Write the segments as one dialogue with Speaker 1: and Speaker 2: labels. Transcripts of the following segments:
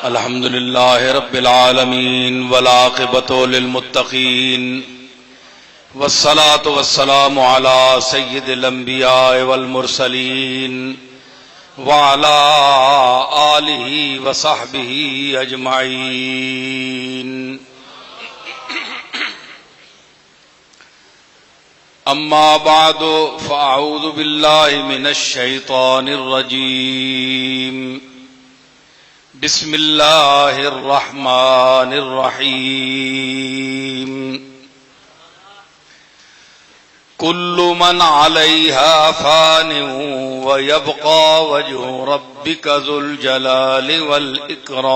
Speaker 1: الحمد لله رب العالمين والعاقبة للمتقين والصلاة والسلام على سيد الأنبياء والمرسلين وعلى آله وصحبه أجمعين أما بعد فأعوذ بالله من الشيطان الرجيم بسم الله الرحمن الرحيم كل من عليها فان ويبقى وجه ربك ذو الجلال والإكرام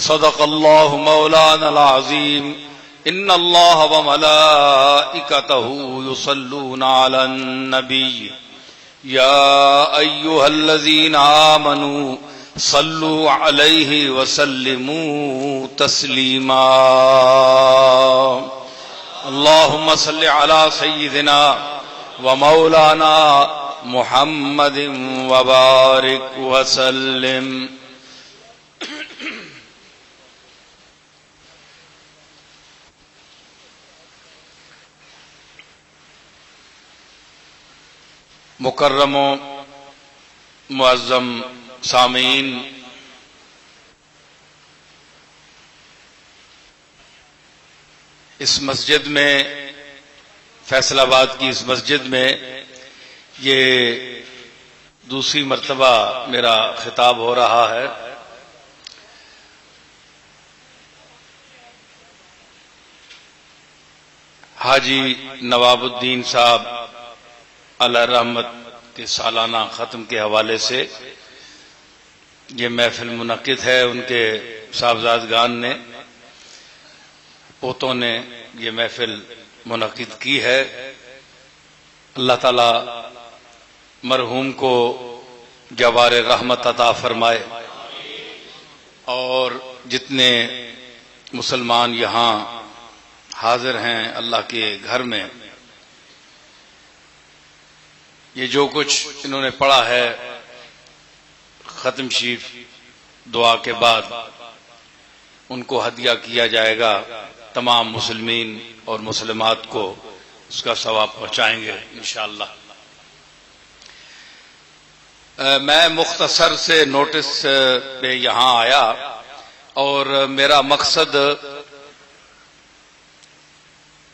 Speaker 1: صدق الله مولانا العظيم إن الله وملائكته يصلون على النبي يا أيها الذين آمنوا صلوا عليه وسلموا تسليما اللهم صل على سيدنا ومولانا محمد وبارك وسلم مکرم و معظم سامعین، اس مسجد میں، فیصل آباد کی اس مسجد میں یہ دوسری مرتبہ میرا خطاب ہو رہا ہے۔ حاجی نواب الدین صاحب علیہ رحمت کے سالانہ ختم کے حوالے سے یہ محفل منعقد ہے۔ ان کے صاحبزادگان نے، پوتوں نے یہ محفل منعقد کی ہے۔ اللہ تعالی مرحوم کو جوار رحمت عطا فرمائے، اور جتنے مسلمان یہاں حاضر ہیں اللہ کے گھر میں، یہ جو کچھ انہوں نے پڑھا ہے ختم شریف دعا کے بعد ان کو ہدیہ کیا جائے گا۔ تمام مسلمین اور مسلمات کو اس کا ثواب پہنچائیں گے انشاءاللہ۔ میں مختصر سے نوٹس پہ یہاں آیا، اور میرا مقصد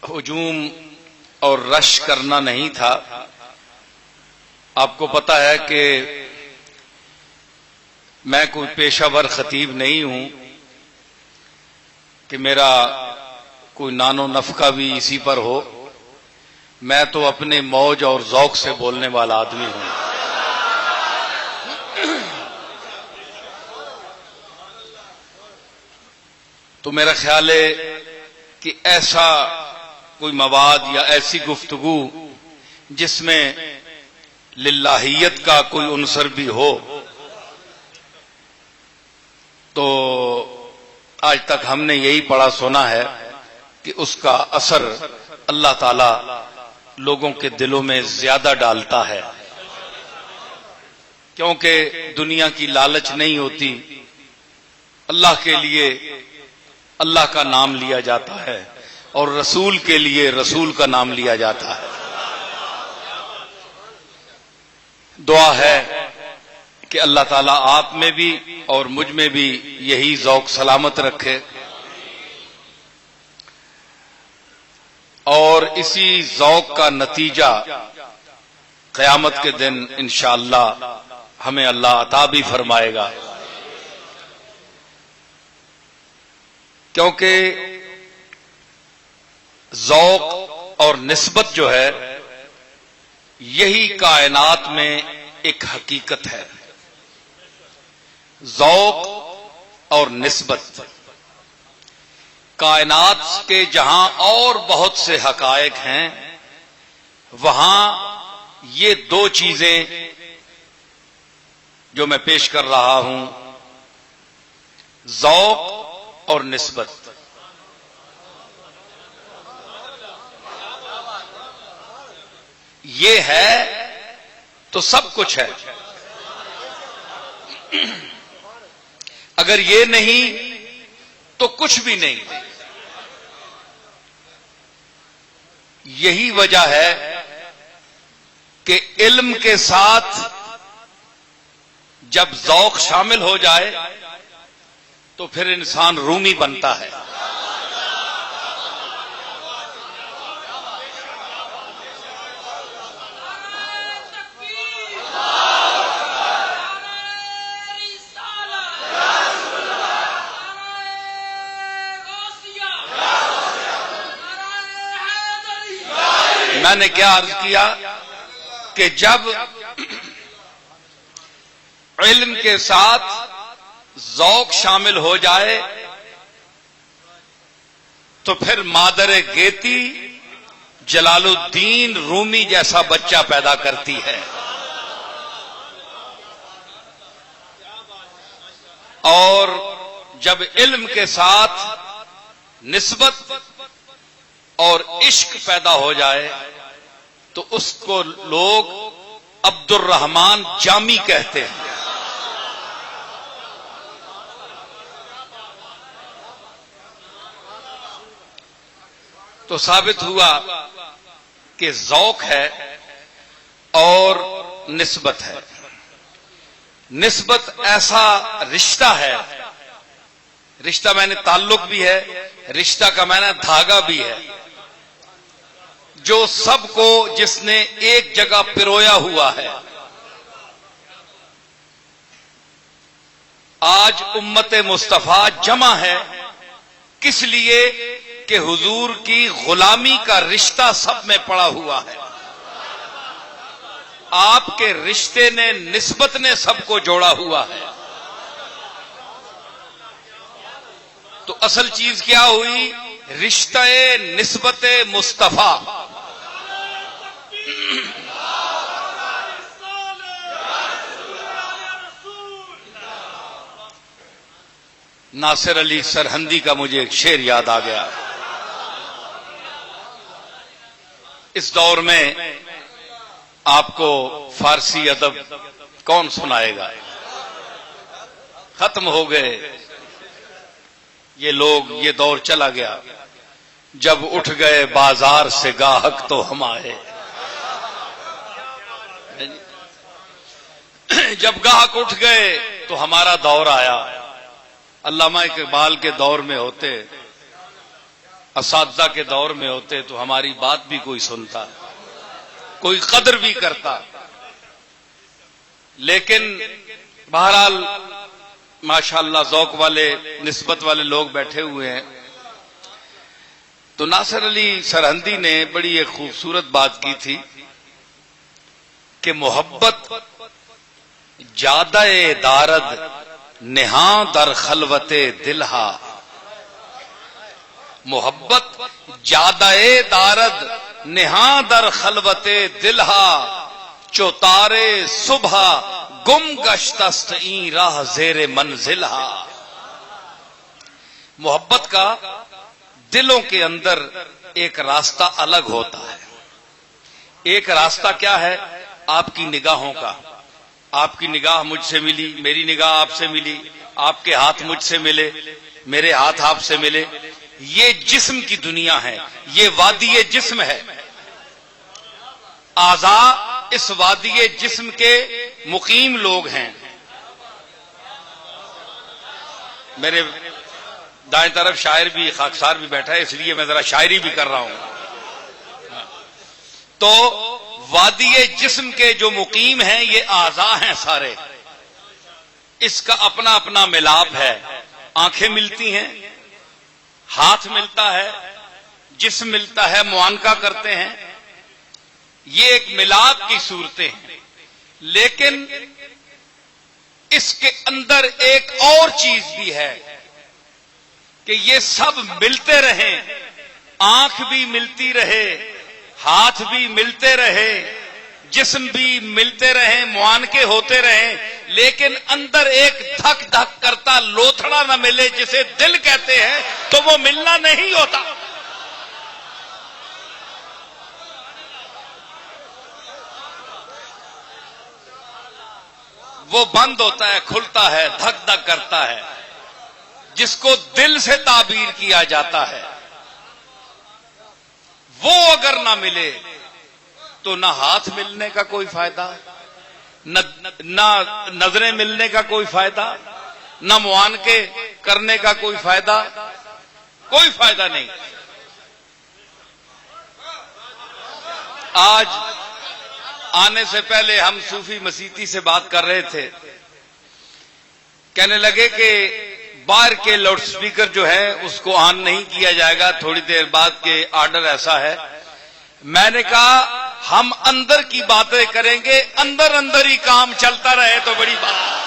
Speaker 1: ہجوم اور رش کرنا نہیں تھا۔ آپ کو پتا ہے کہ میں کوئی پیشہ ور خطیب نہیں ہوں کہ میرا کوئی نان و نفقہ بھی اسی پر ہو۔ میں تو اپنے موج اور ذوق سے بولنے والا آدمی ہوں۔ تو میرا خیال ہے کہ ایسا کوئی مواد یا ایسی گفتگو جس میں للہیت کا کوئی عنصر بھی ہو، تو آج تک ہم نے یہی پڑھا سنا ہے کہ اس کا اثر اللہ تعالی لوگوں کے دلوں میں زیادہ ڈالتا ہے، کیونکہ دنیا کی لالچ نہیں ہوتی، اللہ کے لیے اللہ کا نام لیا جاتا ہے، اور رسول کے لیے رسول کا نام لیا جاتا ہے۔ دعا ہے کہ اللہ تعالیٰ آپ میں بھی اور مجھ میں بھی یہی ذوق سلامت رکھے، اور اسی ذوق کا نتیجہ قیامت کے دن انشاءاللہ ہمیں اللہ عطا بھی فرمائے گا۔ کیونکہ ذوق اور نسبت جو ہے، یہی کائنات میں ایک حقیقت ہے۔ ذوق اور نسبت، کائنات کے جہاں اور بہت سے حقائق ہیں، وہاں یہ دو چیزیں جو میں پیش کر رہا ہوں، ذوق اور نسبت، یہ ہے تو سب کچھ ہے، اگر یہ نہیں تو کچھ بھی نہیں۔ یہی وجہ ہے کہ علم کے ساتھ جب ذوق شامل ہو جائے تو پھر انسان رومی بنتا ہے۔ میں نے کیا عرض کیا کہ جب علم کے ساتھ ذوق شامل ہو جائے تو پھر مادر گیتی جلال الدین رومی جیسا بچہ پیدا کرتی ہے، اور جب علم کے ساتھ نسبت اور عشق پیدا ہو جائے تو اس کو لوگ عبد الرحمن جامی کہتے ہیں۔ تو ثابت ہوا کہ ذوق ہے اور نسبت ہے۔ نسبت ایسا رشتہ ہے، رشتہ میں نے تعلق بھی ہے، رشتہ کا معنی دھاگا بھی ہے، جو سب کو جس نے ایک جگہ پرویا ہوا ہے۔ آج امت مصطفیٰ جمع ہے کس لیے کہ حضور کی غلامی کا رشتہ سب میں پڑا ہوا ہے۔ آپ کے رشتے نے، نسبت نے سب کو جوڑا ہوا ہے۔ تو اصل چیز کیا ہوئی؟ رشتہ نسبت مصطفیٰ۔ ناصر علی سرہندی کا مجھے ایک شعر یاد آ گیا۔ اس دور میں آپ کو فارسی ادب کون سنائے گا؟ ختم ہو گئے یہ لوگ، یہ دور چلا گیا۔ جب اٹھ گئے بازار سے گاہک تو ہم آئے، جب گاہک اٹھ گئے تو ہمارا دور آیا۔ علامہ اقبال کے دور میں ہوتے، اساتذہ کے دور میں ہوتے تو ہماری بات بھی کوئی سنتا، کوئی قدر بھی کرتا۔ لیکن بہرحال ماشاءاللہ ذوق والے، نسبت والے لوگ بیٹھے ہوئے ہیں۔ تو ناصر علی سرہندی نے بڑی ایک خوبصورت بات کی تھی کہ محبت جادہ دارد نہاں در خلوت دلہا، محبت جادہ دارد نہاں در خلوت دلہا، چوتارے صبح گم گشتست این راہ زیر منزلہا۔ محبت کا دلوں کے اندر ایک راستہ الگ ہوتا ہے۔ ایک راستہ کیا ہے؟ آپ کی نگاہوں کا۔ آپ کی نگاہ مجھ سے ملی، میری نگاہ آپ سے ملی، آپ کے ہاتھ مجھ سے ملے، میرے ہاتھ آپ سے ملے۔ یہ جسم کی دنیا ہے، یہ وادی جسم ہے۔ اعضاء اس وادی جسم کے مقیم لوگ ہیں۔ میرے دائیں طرف شاعر بھی، خاکسار بھی بیٹھا ہے، اس لیے میں ذرا شاعری بھی کر رہا ہوں۔ تو وادی جسم کے جو مقیم ہیں یہ اعضاء ہیں سارے، اس کا اپنا اپنا ملاپ ہے۔ آنکھیں ملتی ہیں، ہاتھ ملتا ہے، جسم ملتا ہے، معانقہ کرتے ہیں، یہ ایک ملاپ کی صورتیں ہیں۔ لیکن اس کے اندر ایک اور چیز بھی ہے کہ یہ سب ملتے رہیں، آنکھ بھی ملتی رہے، ہاتھ بھی ملتے رہے، جسم بھی ملتے رہیں، معانقے ہوتے رہیں، لیکن اندر ایک دھک دھک کرتا لوتھڑا نہ ملے جسے دل کہتے ہیں، تو وہ ملنا نہیں ہوتا۔ وہ بند ہوتا ہے، کھلتا ہے، دھک دھک کرتا ہے، جس کو دل سے تعبیر کیا جاتا ہے، وہ اگر نہ ملے تو نہ ہاتھ ملنے کا کوئی فائدہ، نہ نظریں ملنے کا کوئی فائدہ، نہ معانقے کرنے کا کوئی فائدہ نہیں۔ آج آنے سے پہلے ہم صوفی مسیتی سے بات کر رہے تھے، کہنے لگے کہ باہر کے لاؤڈ سپیکر جو ہے اس کو آن نہیں کیا جائے گا تھوڑی دیر بعد کے آرڈر ایسا ہے۔ میں نے کہا ہم اندر کی باتیں کریں گے، اندر اندر ہی کام چلتا رہے تو بڑی بات۔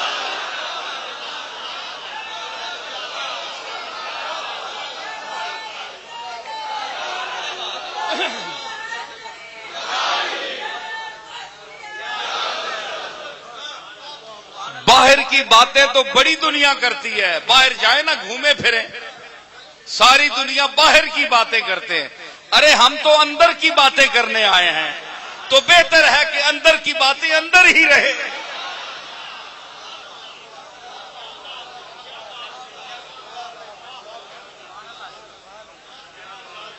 Speaker 1: باہر کی باتیں تو بڑی دنیا کرتی ہے، باہر جائیں نا گھومے پھریں، ساری دنیا باہر کی باتیں کرتے ہیں۔ ارے ہم تو اندر کی باتیں کرنے آئے ہیں، تو بہتر ہے کہ اندر کی باتیں اندر ہی رہے۔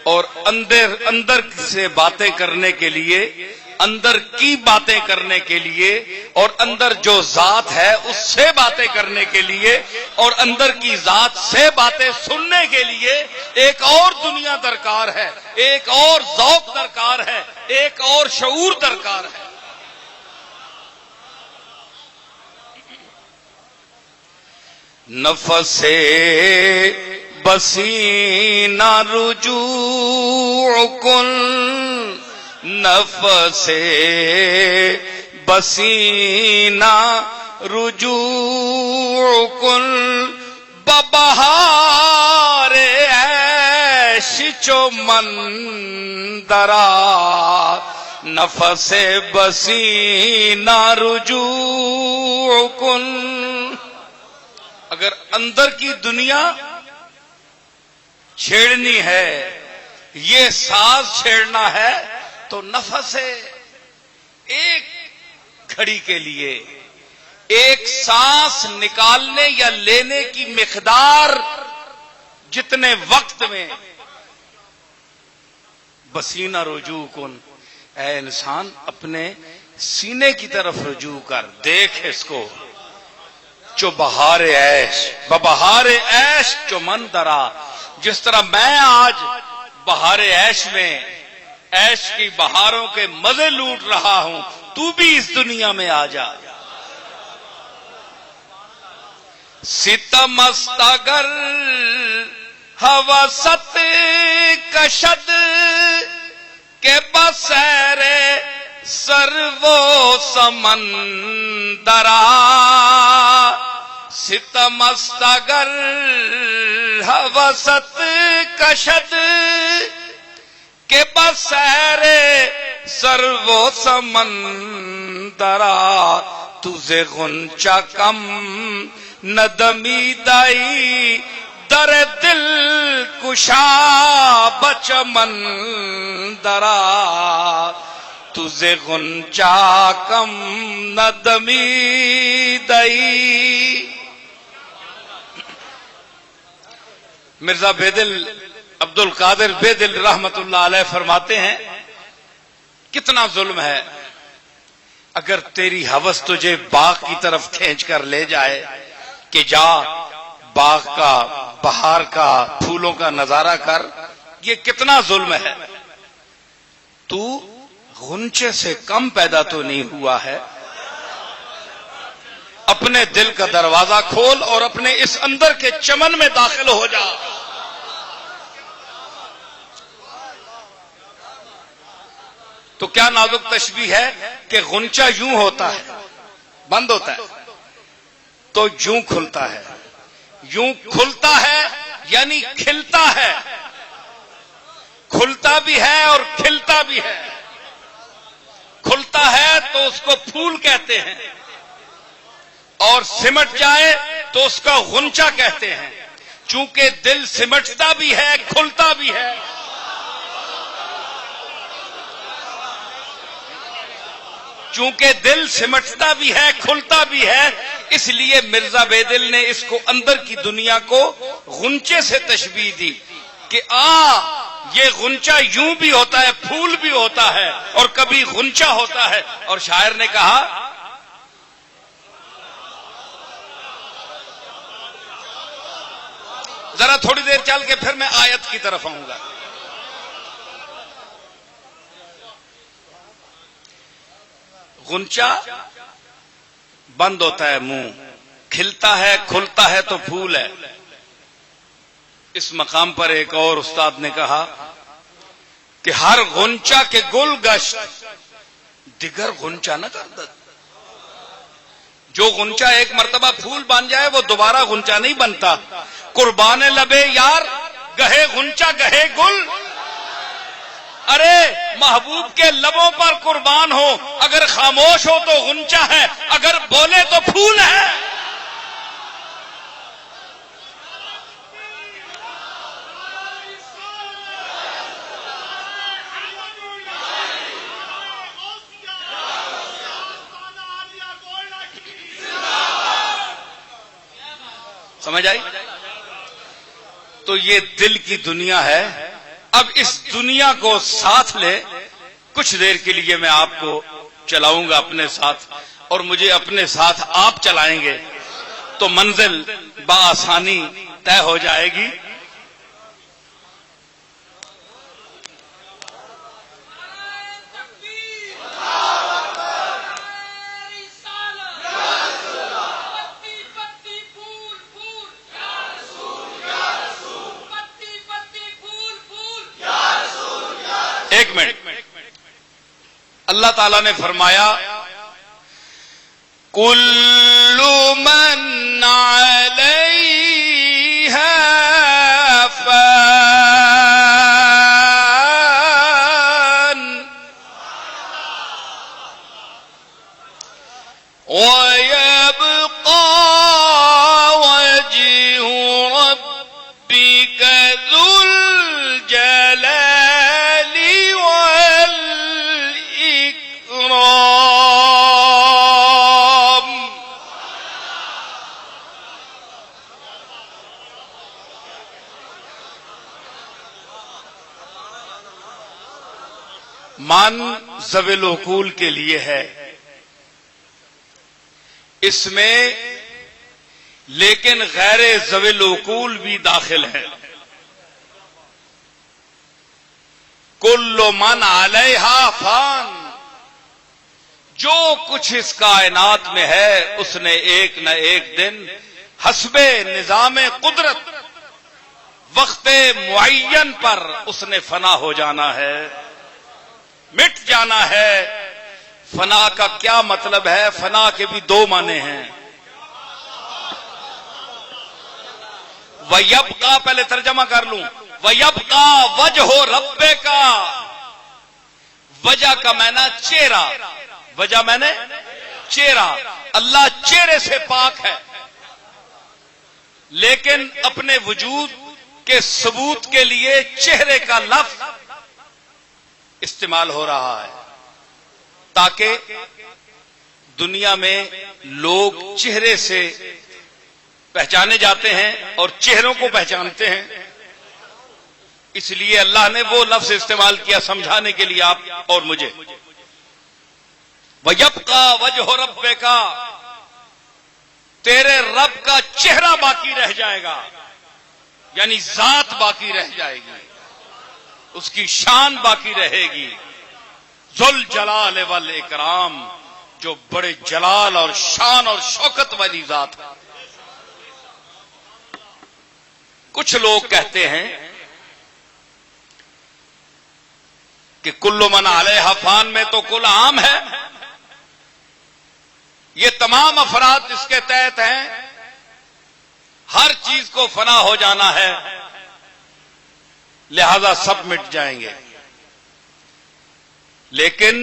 Speaker 1: اور اندر سے باتیں کرنے کے لیے، اندر کی باتیں کرنے کے لیے، اور اندر جو ذات ہے اس سے باتیں کرنے کے لیے، اور اندر کی ذات سے باتیں سننے کے لیے ایک اور دنیا درکار ہے، ایک اور ذوق درکار ہے، ایک اور شعور درکار ہے۔ نفس بسینہ رجوع کن، نفس بسینہ رجوع کن، ببہار عیش چو مندرا، نفس بسینہ رجوع کن۔ اگر اندر کی دنیا چھیڑنی ہے، یہ ساز چھیڑنا ہے، تو نفس ایک گھڑی کے لیے ایک سانس نکالنے یا لینے کی مقدار جتنے وقت میں بسینہ رجوع کن، اے انسان اپنے سینے کی طرف رجوع کر، دیکھ اس کو، جو بہار عیش، ببہار عیش جو مندرا، جس طرح میں آج بہار عیش میں عیش کی بہاروں کے مزے لوٹ رہا ہوں، تو بھی اس دنیا میں آ جا۔ ستم است اگر ہوست کشد کے بسیر سرو سمندرا، ستم است اگر ہوست کشد کے بسیر سرو سمندرا، تجھے غنچہ کم ندمی دائی در دل کشا بچمن درا، تجھے غنچہ کم ندمی دائی۔ مرزا بیدل عبد القادر بیدل رحمت اللہ علیہ فرماتے ہیں کتنا ظلم ہے اگر تیری ہوس تجھے باغ کی طرف کھینچ کر لے جائے کہ جا باغ کا، بہار کا، پھولوں کا نظارہ کر، یہ کتنا ظلم ہے۔ تو غنچے سے کم پیدا تو نہیں ہوا ہے۔ اپنے دل کا دروازہ کھول اور اپنے اس اندر کے چمن میں داخل ہو جا۔ تو کیا نازک تشبیہ ہے کہ غنچہ یوں ہوتا ہے، بند ہوتا ہے تو یوں کھلتا ہے، یوں کھلتا ہے یعنی کھلتا ہے، کھلتا بھی ہے اور کھلتا بھی ہے۔ کھلتا ہے تو اس کو پھول کہتے ہیں، اور سمٹ جائے تو اس کا غنچہ کہتے ہیں۔ چونکہ دل سمٹتا بھی ہے، کھلتا بھی ہے، چونکہ دل سمٹتا بھی ہے کھلتا بھی ہے، اس لیے مرزا بیدل نے اس کو اندر کی دنیا کو غنچے سے تشبیہ دی کہ یہ غنچہ یوں بھی ہوتا ہے، پھول بھی ہوتا ہے اور کبھی غنچہ ہوتا ہے. اور شاعر نے کہا ذرا تھوڑی دیر چل کے پھر میں آیت کی طرف آؤں گا. غنچہ بند ہوتا ہے منہ، کھلتا ہے کھلتا ہے تو پھول ہے. اس مقام پر ایک اور استاد نے کہا کہ ہر غنچہ کے گل گشت دیگر غنچہ نہ کردد. جو غنچہ ایک مرتبہ پھول بن جائے وہ دوبارہ غنچہ نہیں بنتا. قربان لبے یار گہے غنچہ گہے گل. ارے محبوب کے لبوں پر قربان ہو، اگر خاموش ہو تو غنچہ ہے، اگر بولے تو پھول ہے. سمجھ آئی؟ تو یہ دل کی دنیا ہے. اب اس دنیا کو ساتھ لے، کچھ دیر کے لیے میں آپ کو چلاؤں گا اپنے ساتھ، اور مجھے اپنے ساتھ آپ چلائیں گے تو منزل بآسانی طے ہو جائے گی. ایک منٹ. اللہ تعالیٰ نے فرمایا کل من علیہا فان ويبقى وجه ربك ذو الجلال والإكرام. من ذوی العقول کے لیے ہے اس میں، لیکن غیر ذوی العقول بھی داخل ہے. کل من علیہا فان، جو کچھ اس کائنات میں ہے اس نے ایک نہ ایک دن حسب نظام قدرت وقت معین پر اس نے فنا ہو جانا ہے، مٹ جانا ہے. فنا کا کیا مطلب ہے؟ فنا کے بھی دو معنی ہیں. وَيَبْقَى، پہلے ترجمہ کر لوں. وَيَبْقَى وَجْهُ رَبِّكَ، وجہ کا معنی چہرہ، وجہ معنی چہرہ. اللہ چہرے سے پاک ہے، لیکن اپنے وجود کے ثبوت کے لیے چہرے کا لفظ استعمال ہو رہا ہے تاکہ دنیا میں لوگ چہرے سے پہچانے جاتے ہیں اور چہروں کو پہچانتے ہیں. اس لیے اللہ نے وہ لفظ استعمال کیا سمجھانے کے لیے آپ اور مجھے. وَيَبْقَى وَجْهُ رَبِّكَ، تیرے رب کا چہرہ باقی رہ جائے گا، یعنی ذات باقی رہ جائے گی، اس کی شان باقی رہے گی. ذل جلال والاکرام، جو بڑے جلال اور شان اور شوکت والی ذات ہے. کچھ لوگ کہتے ہیں کہ کل من علیہا فان میں تو کل عام ہے، یہ تمام افراد اس کے تحت ہیں، ہر چیز کو فنا ہو جانا ہے، لہذا سب مٹ جائیں گے. لیکن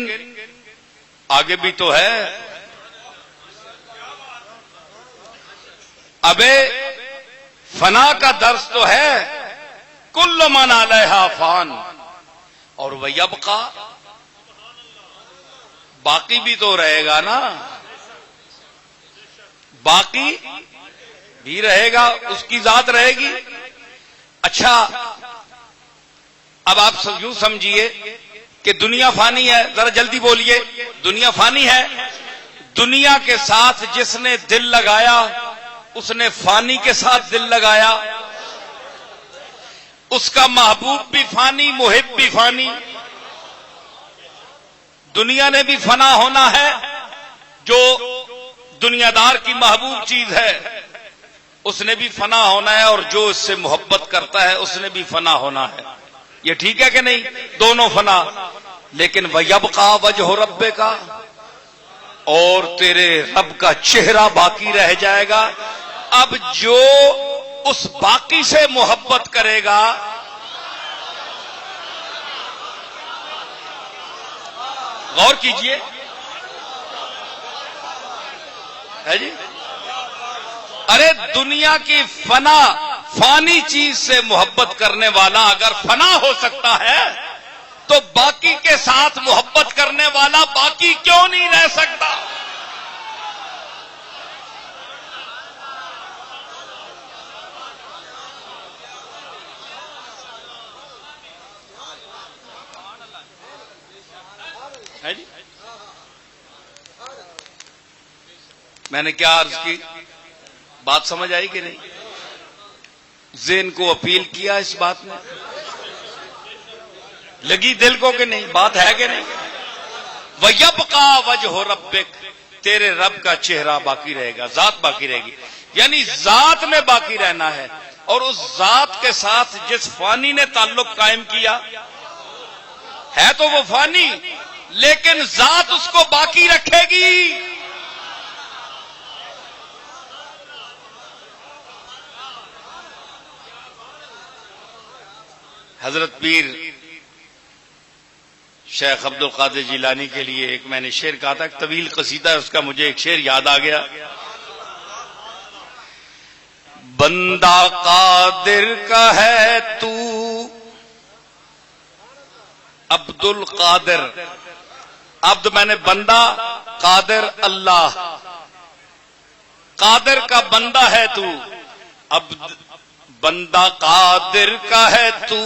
Speaker 1: آگے بھی تو ہے. ابے فنا کا درس تو ہے کل من علیہا فان، اور وَيَبْقَى باقی بھی تو رہے گا نا، باقی بھی رہے گا، اس کی ذات رہے گی۔ اچھا اب آپ یوں سمجھیے کہ دنیا فانی ہے، ذرا جلدی بولیے، دنیا فانی ہے، دنیا کے ساتھ جس نے دل لگایا اس نے فانی کے ساتھ دل لگایا، اس کا محبوب بھی فانی، محب بھی فانی۔ دنیا نے بھی فنا ہونا ہے، جو دنیا دار کی محبوب چیز ہے اس نے بھی فنا ہونا ہے، اور جو اس سے محبت کرتا ہے اس نے بھی فنا ہونا ہے۔ یہ ٹھیک ہے کہ نہیں؟ دونوں فنا، لیکن وَيَبْقَى وَجْهُ رَبِّكَ، اور تیرے رب کا چہرہ باقی رہ جائے گا۔ اب جو اس باقی سے محبت کرے گا، غور کیجئے، ہے جی، ارے دنیا کی فانی چیز سے محبت کرنے والا اگر فنا ہو سکتا ہے تو باقی کے ساتھ محبت کرنے والا باقی کیوں نہیں رہ سکتا؟ ہے جی، میں نے کیا عرض کی؟ بات سمجھ آئی کہ نہیں؟ ذہن کو اپیل کیا اس بات میں؟ لگی دل کو کہ نہیں؟ بات ہے کہ نہیں؟ وَيَبْقَى وَجْهُ رَبِّكَ، تیرے رب کا چہرہ باقی رہے گا، ذات باقی رہے گی، یعنی ذات میں باقی رہنا ہے۔ اور اس ذات کے ساتھ جس فانی نے تعلق قائم کیا ہے تو وہ فانی، لیکن ذات اس کو باقی رکھے گی۔ حضرت پیر شیخ عبد القادر جیلانی کے لیے ایک میں نے شعر کہا تھا، ایک طویل قصیدہ ہے، اس کا مجھے ایک شعر یاد آ گیا۔ بندہ قادر کا ہے تو عبد القادر، عبد میں نے بندہ، قادر اللہ، قادر کا بندہ ہے تو، عبد بندہ قادر کا ہے تو،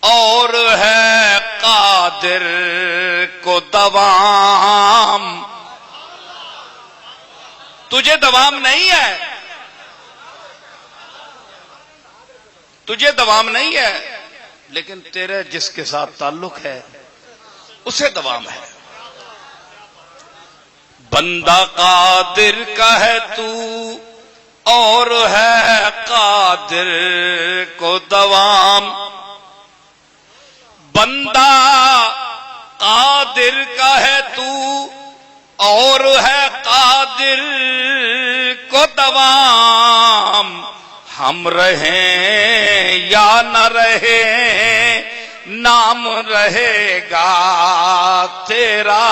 Speaker 1: اور ہے قادر کو دوام، تجھے دوام نہیں ہے، تجھے دوام نہیں ہے، لیکن تیرے جس کے ساتھ تعلق ہے اسے دوام ہے۔ بندہ قادر کا ہے تو، اور ہے قادر کو دوام، بندہ قادر کا ہے تو، اور ہے قادر کو دوام، ہم رہیں یا نہ رہیں نام رہے گا تیرا،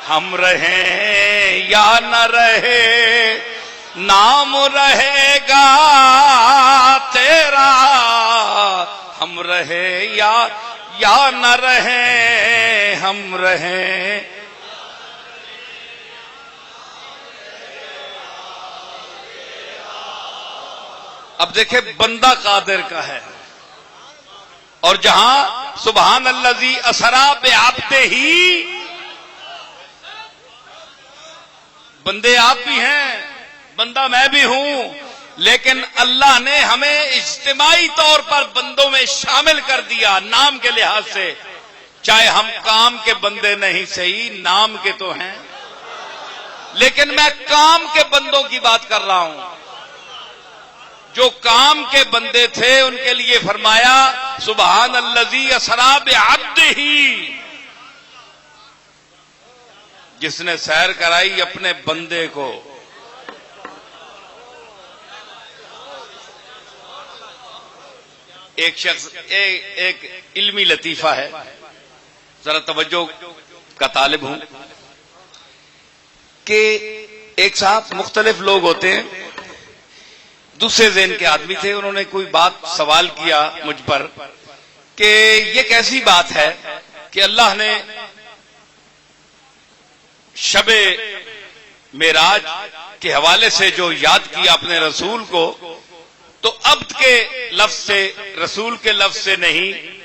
Speaker 1: ہم رہیں یا نہ رہے نام رہے گا تیرا، ہم رہے یا نہ رہیں ہم رہیں۔ اب دیکھیں بندہ قادر کا ہے، اور جہاں سبحان الذی اسری بعبدہ، بندے آپ بھی ہیں، بندہ میں بھی ہوں، لیکن اللہ نے ہمیں اجتماعی طور پر بندوں میں شامل کر دیا نام کے لحاظ سے، چاہے ہم کام کے بندے نہیں صحیح، نام کے تو ہیں، لیکن میں کام کے بندوں کی بات کر رہا ہوں۔ جو کام کے بندے تھے ان کے لیے فرمایا سبحان الذی اسری بعبدہ، جس نے سیر کرائی اپنے بندے کو۔ ایک شخص ایک علمی لطیفہ ہے، ذرا توجہ کا طالب ہوں کہ ایک ساتھ مختلف لوگ ہوتے ہیں، دوسرے ذہن کے آدمی تھے، انہوں نے کوئی بات سوال کیا مجھ پر کہ یہ کیسی بات ہے کہ اللہ نے شب معراج کے حوالے سے جو یاد کیا اپنے رسول کو، تو عبد کے لفظ سے، رسول کے لفظ سے نہیں،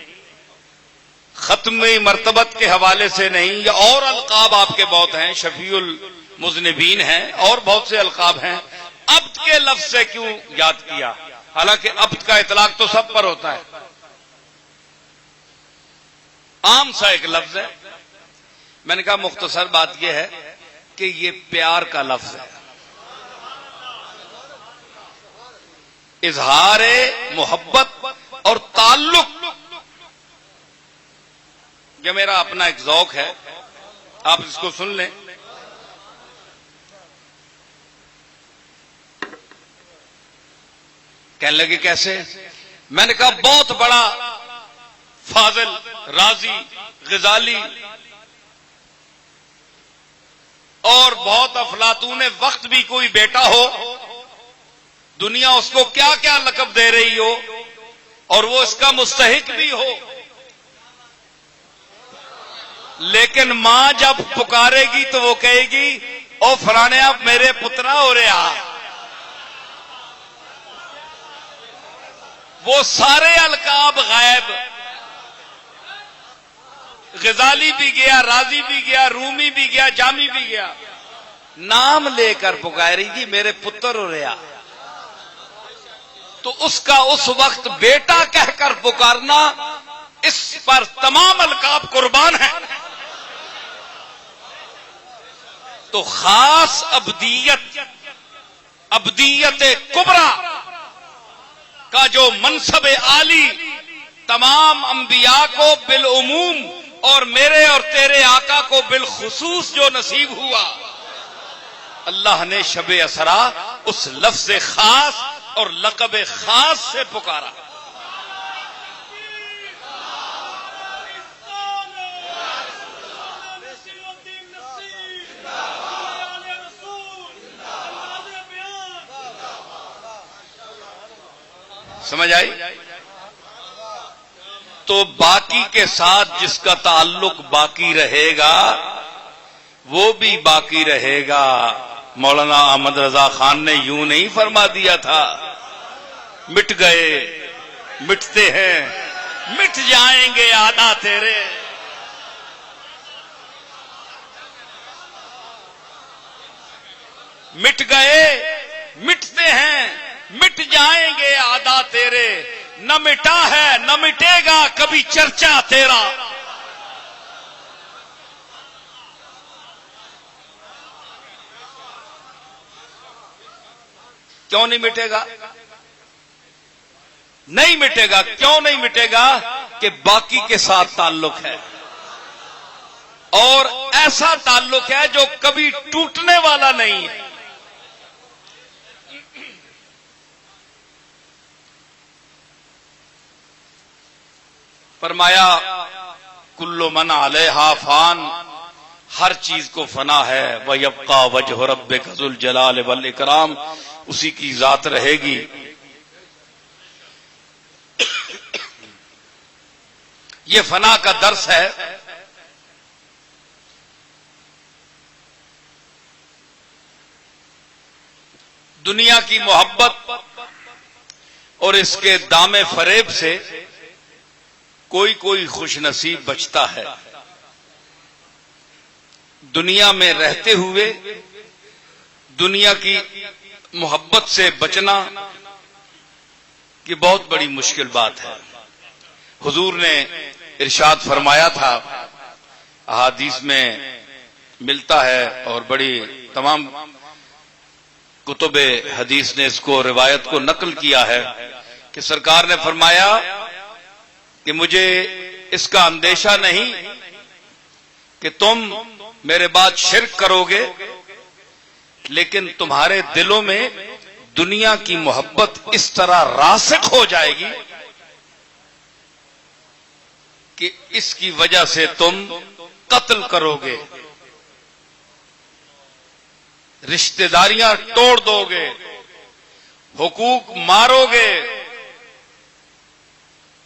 Speaker 1: ختم مرتبت کے حوالے سے نہیں، یا اور القاب آپ کے بہت ہیں، شفیع المذنبین ہیں، اور بہت سے القاب ہیں، عبد کے لفظ سے کیوں یاد کیا؟ حالانکہ عبد کا اطلاق تو سب پر ہوتا ہے، عام سا ایک لفظ ہے۔ میں نے کہا مختصر بات یہ ہے کہ یہ پیار کا لفظ ہے، اظہار محبت اور تعلق۔ یہ میرا اپنا ایک ذوق ہے، آپ اس کو سن لیں۔ کہنے لگے کیسے؟ میں نے کہا بہت بڑا فاضل، رازی، غزالی اور بہت افلاطون وقت بھی کوئی بیٹا ہو، دنیا اس کو کیا کیا لقب دے رہی ہو اور وہ اس کا مستحق بھی ہو، لیکن ماں جب پکارے گی تو وہ کہے گی او فلانے اب میرے پترا ہو رہا۔ وہ سارے القاب غائب، غزالی بھی گیا، رازی بھی گیا، رومی بھی گیا، جامی بھی گیا، نام لے کر پکارے گی میرے پتر ہو رہا۔ تو اس کا اس وقت بیٹا کہہ کر پکارنا، اس پر تمام القاب قربان ہیں۔ تو خاص ابدیت کبریٰ کا جو منصب عالی تمام انبیاء کو بالعموم اور میرے اور تیرے آقا کو بالخصوص جو نصیب ہوا، اللہ نے شب اسرا اس لفظ خاص اور لقب خاص سے پکارا۔ سمجھ آئی؟ تو باقی کے ساتھ جس کا تعلق باقی رہے گا وہ بھی باقی رہے گا۔ مولانا احمد رضا خان نے یوں نہیں فرما دیا تھا مٹ گئے مٹتے ہیں مٹ جائیں گے آدھا تیرے۔ مٹ گئے مٹتے ہیں مٹ جائیں گے آدھا تیرے، نہ مٹا ہے نہ مٹے گا کبھی چرچا تیرا۔ کیوں نہیں مٹے گا؟ نہیں مٹے گا۔ کیوں نہیں مٹے گا؟ کہ باقی کے ساتھ تعلق ہے، اور ایسا تعلق ہے جو کبھی ٹوٹنے والا نہیں ہے۔ فرمایا کل من علیہا فان، ہر چیز کو فنا ہے، وَيَبْقَى وَجْهُ رَبِّكَ ذُو الْجَلَالِ وَالْإِكْرَامِ، اسی کی ذات رہے گی۔ یہ فنا کا درس ہے۔ دنیا کی محبت اور اس کے دام فریب سے کوئی خوش نصیب بچتا ہے۔ دنیا میں رہتے ہوئے دنیا کی محبت سے بچنا کی بہت بڑی مشکل بات ہے۔ حضور نے ارشاد فرمایا تھا، احادیث میں ملتا ہے اور بڑی تمام کتب حدیث نے اس کو روایت کو نقل کیا ہے کہ سرکار نے فرمایا کہ مجھے اس کا اندیشہ نہیں کہ تم میرے بعد شرک کرو گے، لیکن تمہارے دلوں میں دنیا کی محبت اس طرح راسخ ہو جائے گی کہ اس کی وجہ سے تم قتل کرو گے، رشتہ داریاں توڑ دو گے، حقوق مارو گے،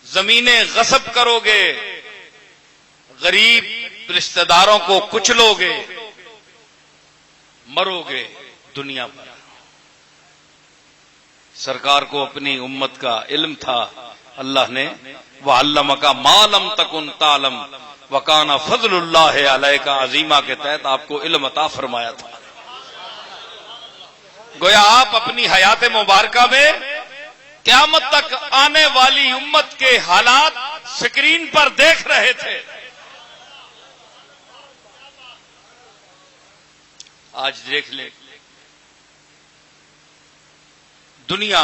Speaker 1: زمینیں غصب کرو گے، غریب رشتہ داروں کو کچلو گے، مرو گے دنیا پر۔ سرکار کو اپنی امت کا علم تھا، اللہ نے وَعَلَّمَكَ مَا لَمْ تَكُنْ تَعْلَمْ وَكَانَ فَضْلُ اللَّهِ عَلَيْكَ عَظِيمًا کے تحت آپ کو علم عطا فرمایا تھا۔ گویا آپ اپنی حیات مبارکہ میں قیامت تک آنے والی امت کے حالات سکرین پر دیکھ رہے تھے۔ آج دیکھ لیں، دنیا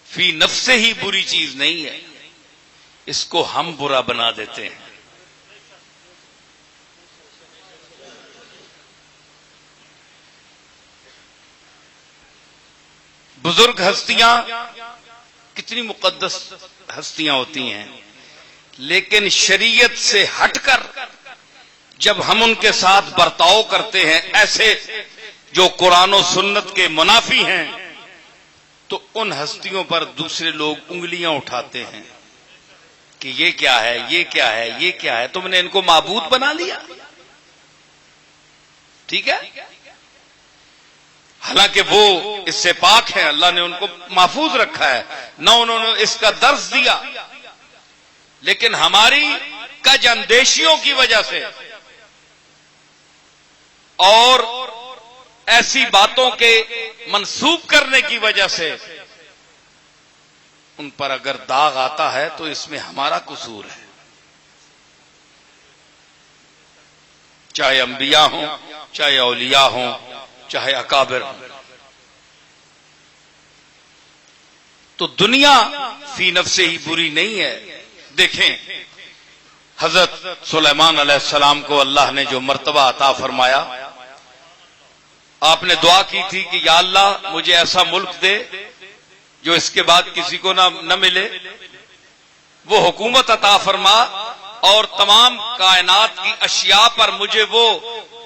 Speaker 1: فی نفسے ہی بری چیز نہیں ہے، اس کو ہم برا بنا دیتے ہیں۔ بزرگ ہستیاں کتنی مقدس ہستیاں ہوتی ہیں، لیکن شریعت سے ہٹ کر جب ہم ان کے ساتھ برتاؤ کرتے ہیں ایسے جو قرآن و سنت کے منافی ہیں، تو ان ہستیوں پر دوسرے لوگ انگلیاں اٹھاتے ہیں کہ یہ کیا ہے، یہ کیا ہے، یہ کیا ہے، تم نے ان کو معبود بنا لیا۔ ٹھیک ہے، حالانکہ وہ اس سے پاک ہیں، اللہ نے ان کو محفوظ رکھا ہے، نہ انہوں نے اس کا درس دیا، لیکن ہماری کج اندیشیوں کی وجہ سے اور ایسی باتوں کے منسوب کرنے کی وجہ سے ان پر اگر داغ آتا ہے تو اس میں ہمارا قصور ہے، چاہے انبیاء ہوں، چاہے اولیاء ہوں، چاہے اکابر ہوں۔ تو دنیا فی نفسے ہی بری نہیں ہے۔ دیکھیں حضرت سلیمان علیہ السلام کو اللہ نے جو مرتبہ عطا فرمایا، آپ نے دعا کی تھی کہ یا اللہ مجھے ایسا ملک دے جو اس کے بعد کسی کو نہ ملے، وہ حکومت عطا فرما اور تمام کائنات کی اشیاء پر مجھے وہ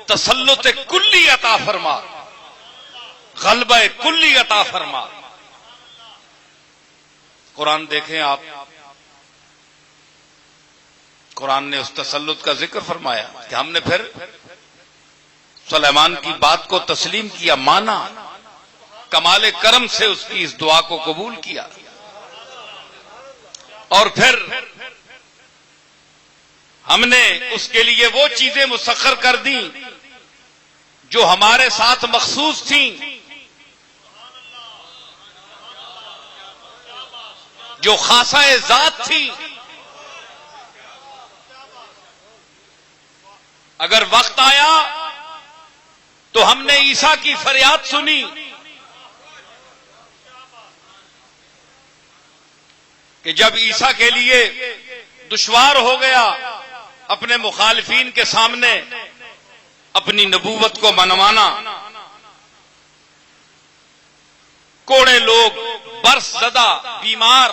Speaker 1: تسلط کلی عطا فرما، غلبہ کلی عطا فرما۔ قرآن دیکھیں آپ، قرآن نے اس تسلط کا ذکر فرمایا کہ ہم نے پھر سلیمان کی بات کو تسلیم کیا، مانا، کمال کرم سے اس کی اس دعا کو قبول کیا، اور پھر ہم نے اس کے لیے وہ چیزیں مسخر کر دیں جو ہمارے ساتھ مخصوص تھیں، جو خاصہ ذات تھی۔ اگر وقت آیا تو ہم نے عیسیٰ کی فریاد سنی، کہ جب عیسیٰ کے لیے دشوار ہو گیا اپنے مخالفین کے سامنے اپنی نبوت کو منوانا، کوڑے لوگ، برس زدہ، بیمار،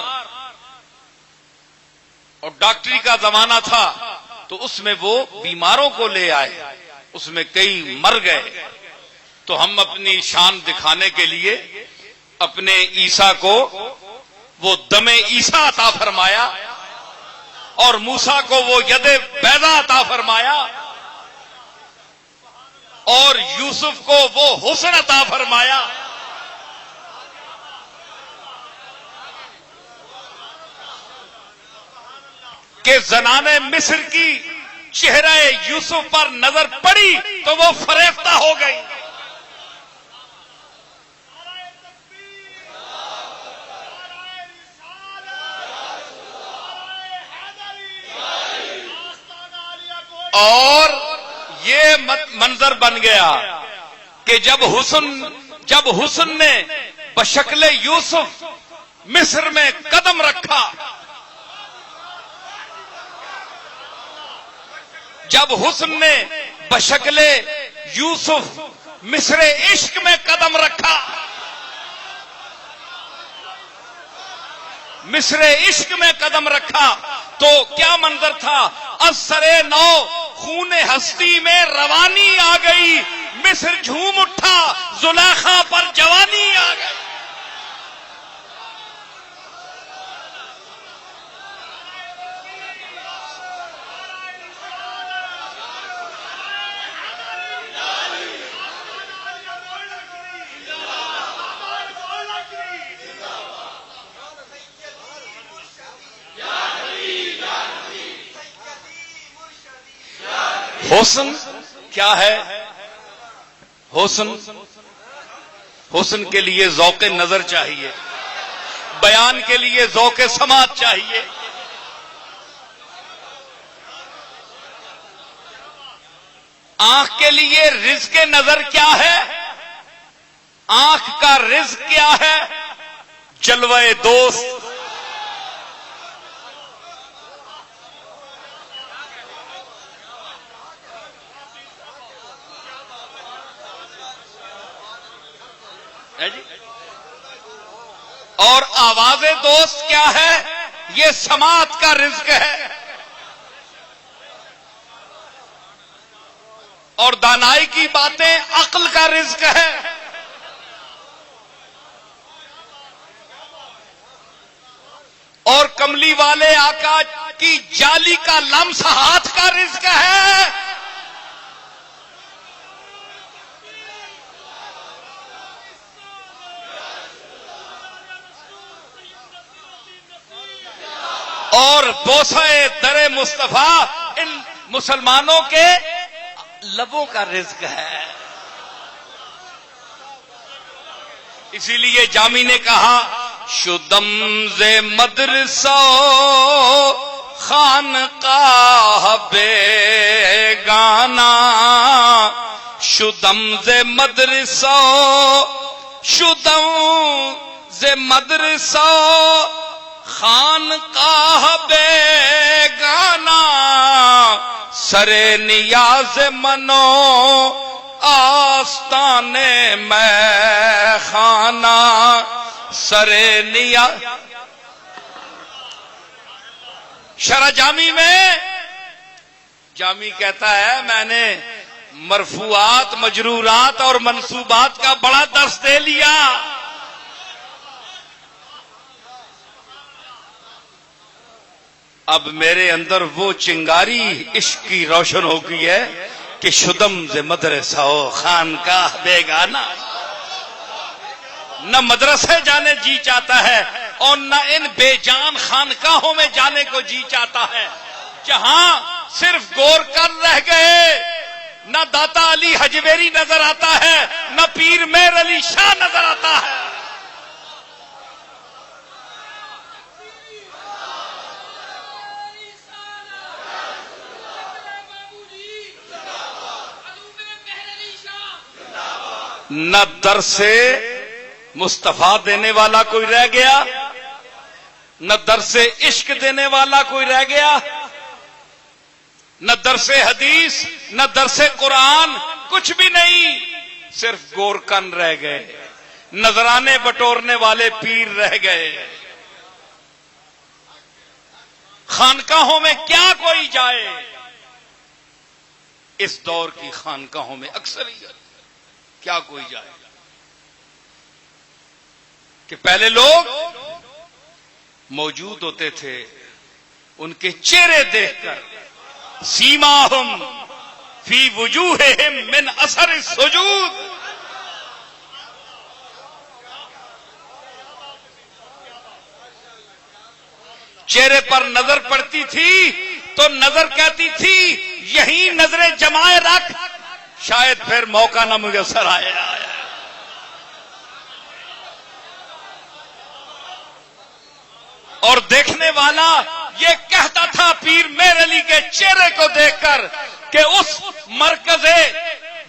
Speaker 1: اور ڈاکٹری کا زمانہ تھا تو اس میں وہ بیماروں کو لے آئے، اس میں کئی مر گئے، تو ہم اپنی شان دکھانے کے لیے اپنے عیسیٰ کو وہ دم عیسیٰ عطا فرمایا، اور موسیٰ کو وہ ید بیضا عطا فرمایا، اور یوسف کو وہ حسن عطا فرمایا۔ کہ زنانِ مصر کی چہرہ یوسف پر نظر پڑی تو وہ فریفتہ ہو گئی۔ اور یہ منظر بن گیا کہ جب حسن نے بشکل یوسف مصر میں قدم رکھا، جب حسن نے بشکل یوسف مصر عشق میں قدم رکھا، مصر عشق میں قدم رکھا، تو کیا منظر تھا؟ اثر نو خون ہستی میں روانی آ گئی، مصر جھوم اٹھا، زلیخا پر جوانی آ گئی۔ حسن کیا ہے؟ حسن کے لیے ذوق نظر چاہیے، بیان کے لیے ذوق سماعت چاہیے، آنکھ کے لیے رزق نظر کیا ہے؟ آنکھ کا رزق کیا ہے؟ جلوہ دوست۔ اور آواز دوست کیا ہے؟ یہ سماعت کا رزق ہے۔ اور دانائی کی باتیں عقل کا رزق ہے۔ اور کملی والے آقا کی جالی کا لمس ہاتھ کا رزق ہے۔ اور بوسہ در مصطفیٰ ان مسلمانوں کے لبوں کا رزق ہے۔ اسی لیے جامی نے کہا شدم ز مدرسہ خانقاہ بیگانا، شدم ز مدرسہ، شدم ز مدرسہ خانقاہ بیگانا، سرے نیاز منو آستانے میں خانہ، سرے نیاز۔ شرح جامی میں جامی کہتا ہے میں نے مرفوعات، مجرورات اور منصوبات کا بڑا درس دے لیا۔ اب میرے اندر وہ چنگاری عشق کی روشن ہو گئی ہے کہ شدم ز مدرسہ خانقاہ بیگانہ، نہ مدرسے جانے جی چاہتا ہے اور نہ ان بے جان خانقاہوں میں جانے کو جی چاہتا ہے جہاں صرف گور کر رہ گئے، نہ داتا علی حجویری نظر آتا ہے، نہ پیر میر علی شاہ نظر آتا ہے۔ نہ درس مصطفیٰ دینے والا کوئی رہ گیا، نہ درس عشق دینے والا کوئی رہ گیا، نہ درس حدیث، نہ درس قرآن، کچھ بھی نہیں، صرف گورکن رہ گئے، نذرانے بٹورنے والے پیر رہ گئے۔ خانقاہوں میں کیا کوئی جائے؟ اس دور کی خانقاہوں میں اکثریت کیا کوئی جائے گا کہ پہلے لوگ موجود ہوتے تھے، ان کے چہرے دیکھ کر سیماہم فی وجوہہم من اثر السجود، چہرے پر نظر پڑتی تھی تو نظر کہتی تھی یہی نظریں جمائے رکھ، شاید پھر موقع نہ میسر آئے۔ اور دیکھنے والا یہ کہتا تھا پیر میر علی کے چہرے کو دیکھ کر کہ اس مرکز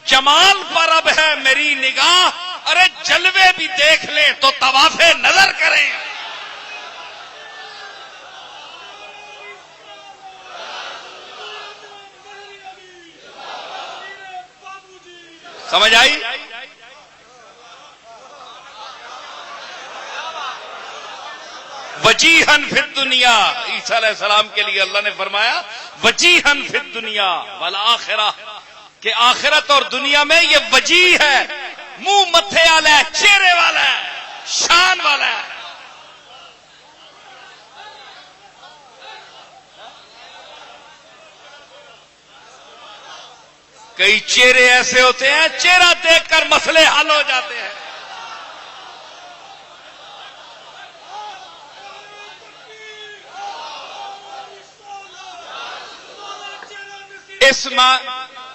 Speaker 1: جمال پر اب ہے میری نگاہ، ارے جلوے بھی دیکھ لیں تو طواف نظر کریں۔ سمجھ آئی؟ وجیہن فی الدنیا، عیسیٰ علیہ السلام کے لیے اللہ نے فرمایا وجیہن فی الدنیا والآخرہ، کہ آخرت اور دنیا میں یہ وجیہ ہے، منہ متھے والا ہے، چہرے والا ہے، شان والا ہے۔ کئی چہرے ایسے ہوتے ہیں چہرہ دیکھ کر مسئلے حل ہو جاتے ہیں۔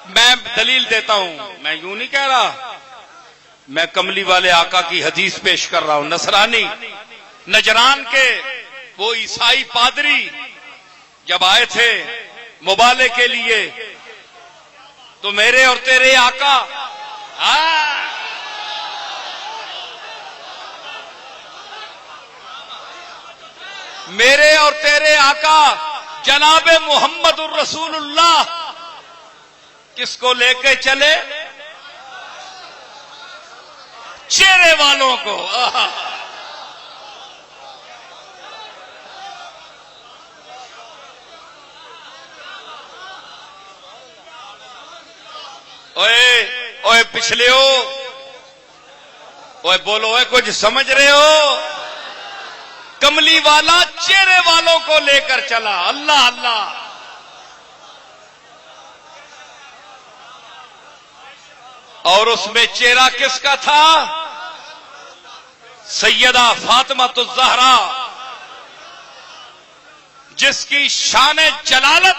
Speaker 1: میں دلیل دیتا ہوں، میں یوں نہیں کہہ رہا، میں کملی والے آقا کی حدیث پیش کر رہا ہوں۔ نصرانی نجران کے وہ عیسائی پادری جب آئے تھے مبالغے کے لیے تو میرے اور تیرے آقا میرے اور تیرے آقا جناب محمد الرسول اللہ کس کو لے کے چلے؟ چہرے والوں کو۔ اوے پچھلے ہو، اوے بولو، اوے کچھ سمجھ رہے ہو؟ کملی والا چہرے والوں کو لے کر چلا۔ اللہ اللہ، اور اس میں چہرہ کس کا تھا؟ سیدہ فاطمہ الزہرا، جس کی شان جلالت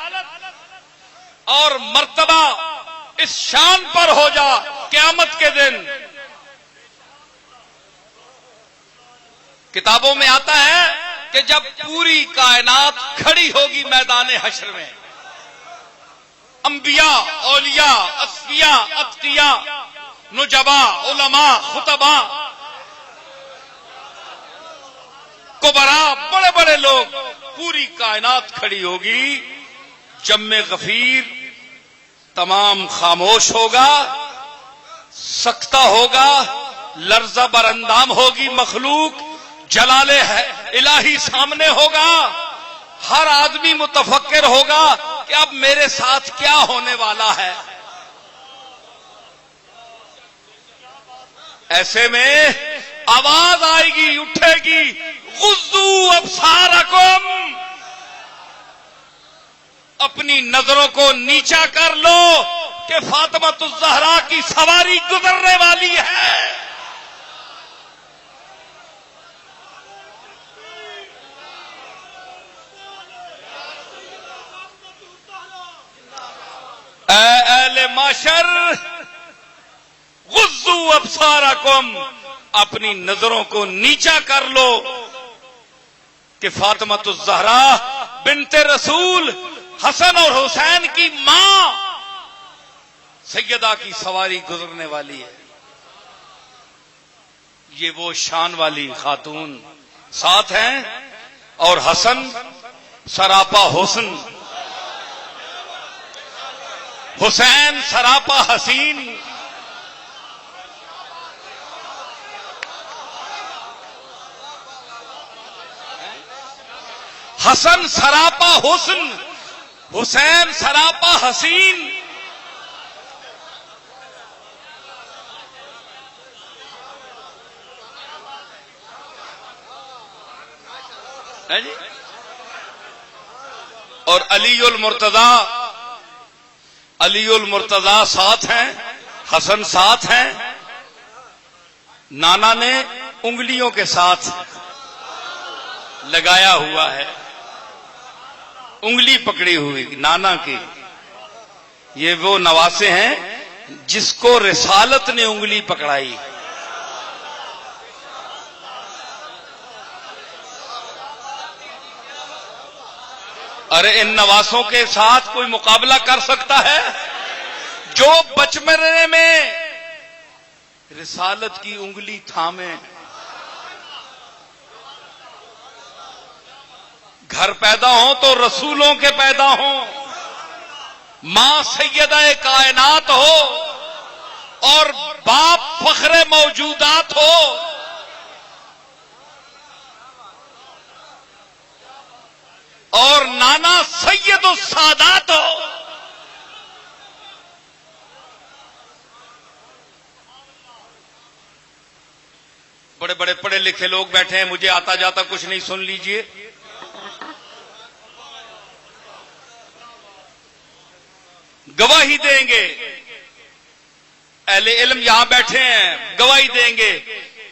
Speaker 1: اور مرتبہ اس شان پر ہو جا قیامت کے دن۔ کتابوں میں آتا ہے کہ جب پوری کائنات کھڑی ہوگی میدان حشر میں، انبیاء، اولیاء، اصفیاء، اتقیاء، نجبا، علماء، خطباء، کبراء، بڑے بڑے لوگ، پوری کائنات کھڑی ہوگی، جم غفیر تمام خاموش ہوگا، سکتہ ہوگا، لرزہ براندام ہوگی مخلوق، جلال الہی سامنے ہوگا، ہر آدمی متفکر ہوگا کہ اب میرے ساتھ کیا ہونے والا ہے۔ ایسے میں آواز آئے گی، اٹھے گی، غضوا ابصارکم، اپنی نظروں کو نیچا کر لو کہ فاطمہ الزہرا کی سواری گزرنے والی ہے۔ اے اہل معاشر، غضوا ابصارکم، اپنی نظروں کو نیچا کر لو کہ فاطمہ الزہرا بنت رسول، حسن اور حسین کی ماں سیدہ کی سواری گزرنے والی ہے۔ یہ وہ شان والی خاتون ساتھ ہیں، اور حسن سراپا حسن، حسین سراپا حسین، حسن سراپا حسن، حسین سراپا حسین۔ اور علی المرتضی، علی المرتضی ساتھ ہیں، حسن ساتھ ہیں، نانا نے انگلیوں کے ساتھ لگایا ہوا ہے، انگلی پکڑی ہوئی نانا کی۔ یہ وہ نواسے ہیں جس کو رسالت نے انگلی پکڑائی۔ ارے ان نواسوں کے ساتھ کوئی مقابلہ کر سکتا ہے؟ جو بچپنے میں رسالت کی انگلی تھامے، گھر پیدا ہوں تو رسولوں کے پیدا ہوں، ماں سیدہ کائنات ہو اور باپ فخر موجودات ہو، اور نانا سید السادات ہو، بڑے بڑے پڑھے لکھے لوگ بیٹھے ہیں، مجھے آتا جاتا کچھ نہیں، سن لیجئے۔ گواہی دیں گے، اہل علم یہاں بیٹھے ہیں، گواہی دیں گے۔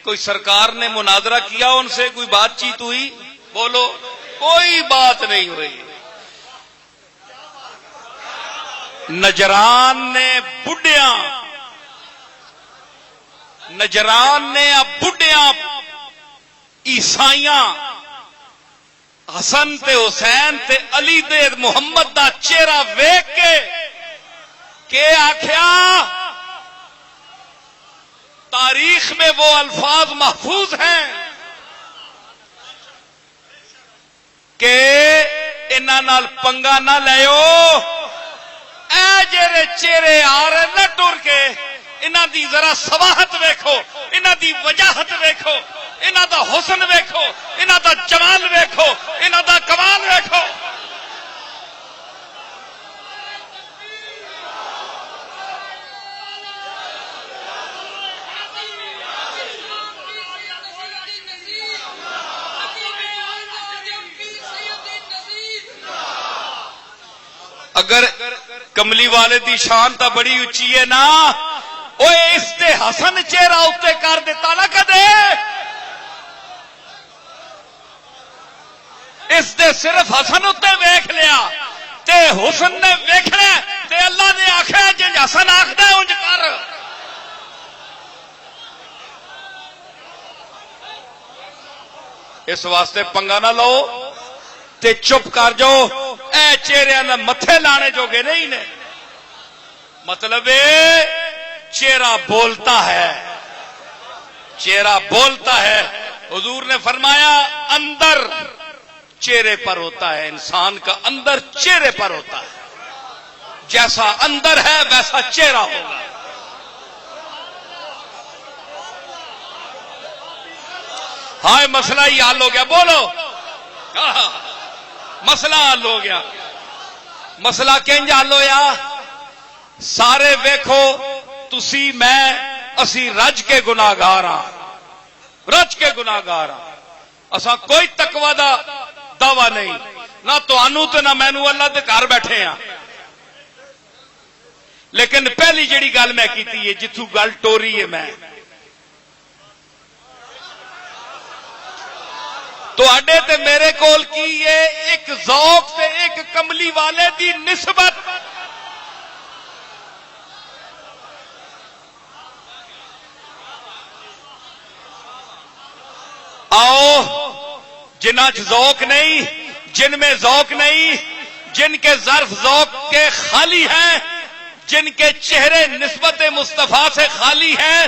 Speaker 1: کوئی سرکار نے مناظرہ کیا ان سے؟ کوئی بات چیت ہوئی؟ بولو، کوئی بات نہیں ہوئی۔ نجران نے بڈھیاں عیسائیاں حسن تے حسین تے علی دے محمد دا چہرہ ویکھ کے آخیا تاریخ میں وہ الفاظ محفوظ ہیں کہ انہاں نال پنگا نہ لیو، اے جڑے چہرے آ رہے نہ ٹر کے انہاں دی ذرا سواہت ویکھو، انہاں دی وجاہت ویکھو، انہاں دا حسن ویکھو، انہاں دا جمال ویکھو، انہاں دا کمال ویکھو۔ اگر کملی والے دی شان تا بڑی اچھی ہے نا، اوے اس تے حسن چہرہ اتے کر دیتا نہ کدے، اس تے صرف حسن اتے ویکھ لیا تے حسن نے ویکھنا تے اللہ نے آخیا جنج حسن آخدا انج کر۔ اس واسطے پنگا نہ لو تے چپ کر جاؤ، اے چہرے نہ متھے لانے جوگے نہیں نے۔ مطلب چہرہ بولتا ہے، چہرہ بولتا ہے۔ حضور نے فرمایا اندر چہرے پر ہوتا ہے، انسان کا اندر چہرے پر ہوتا ہے، جیسا اندر ہے ویسا چہرہ ہوگا۔ ہائے مسئلہ ہی حل ہو گیا، بولو مسئلہ حل ہو گیا۔ مسئلہ کنج حل ہویا؟ سارے ویکھو تسی میں اسی رج کے گناہگار ہاں، رج کے گناہگار ہاں، اساں کوئی تقوی دا دعویٰ نہیں، نہ تانوں تے نہ مینوں، اللہ دے گھر بیٹھے ہاں۔ لیکن پہلی جڑی گل میں کیتی ہے، جتھوں گل ٹوری ہے میں تواڈے تے میرے کول کی ہے ایک ذوق تے ایک کملی والے دی نسبت۔ آؤ جنہ ذوق نہیں، جن میں ذوق نہیں، جن کے ظرف ذوق کے خالی ہیں، جن کے چہرے نسبت مصطفیٰ سے خالی ہیں،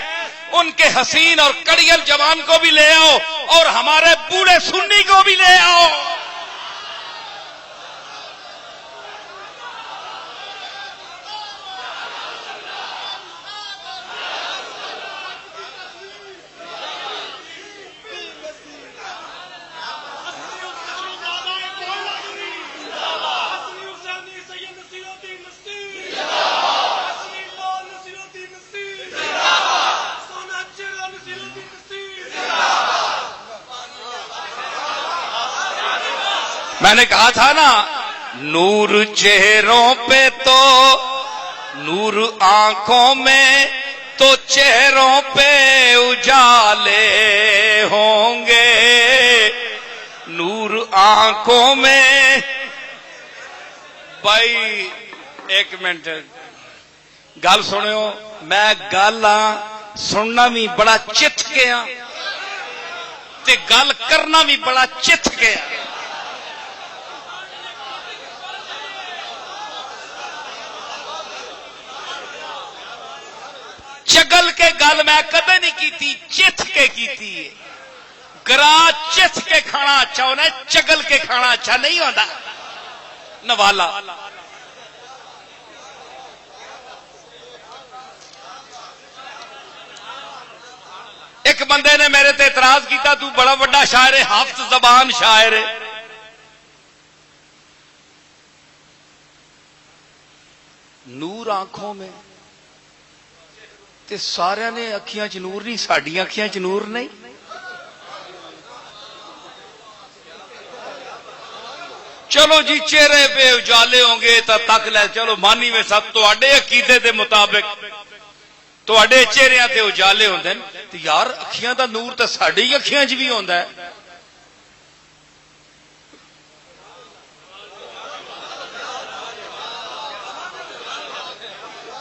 Speaker 1: ان کے حسین اور کڑیل جوان کو بھی لے آؤ اور ہمارے بوڑھے سنی کو بھی لے آؤ۔ میں نے کہا تھا نا، نور چہروں پہ تو نور آنکھوں میں تو چہروں پہ اجالے ہوں گے، نور آنکھوں میں۔ بھائی ایک منٹ گل سنو، میں گل سننا بھی بڑا چت کے ہاں تے گل کرنا بھی بڑا چت کے ہاں۔ چگل کے گل میں کدے نہیں کیتی، چت کے کیتی ہے۔ گرا چت کے کھانا اچھا ہونا ہے، چگل کے کھانا اچھا نہیں ہوتا۔ نوالا ایک بندے نے میرے تے اعتراض کیتا، تو بڑا بڑا شاعر ہے، حافظ زبان شاعر ہے۔ نور آنکھوں میں تے سارے نے اکھیاں چ نور نہیں، ساڈیاں اکھیاں چ نور نہیں۔ چلو جی چہرے پہ اجالے ہوں گے تو تک لے، چلو مانی میں سب تواڈے عقیدے دے مطابق تواڈے چہریاں تے اجالے ہوندے نے، تے یار اکھیاں دا نور تے ساڈی اکھیاں چ بھی ہوندا ہے۔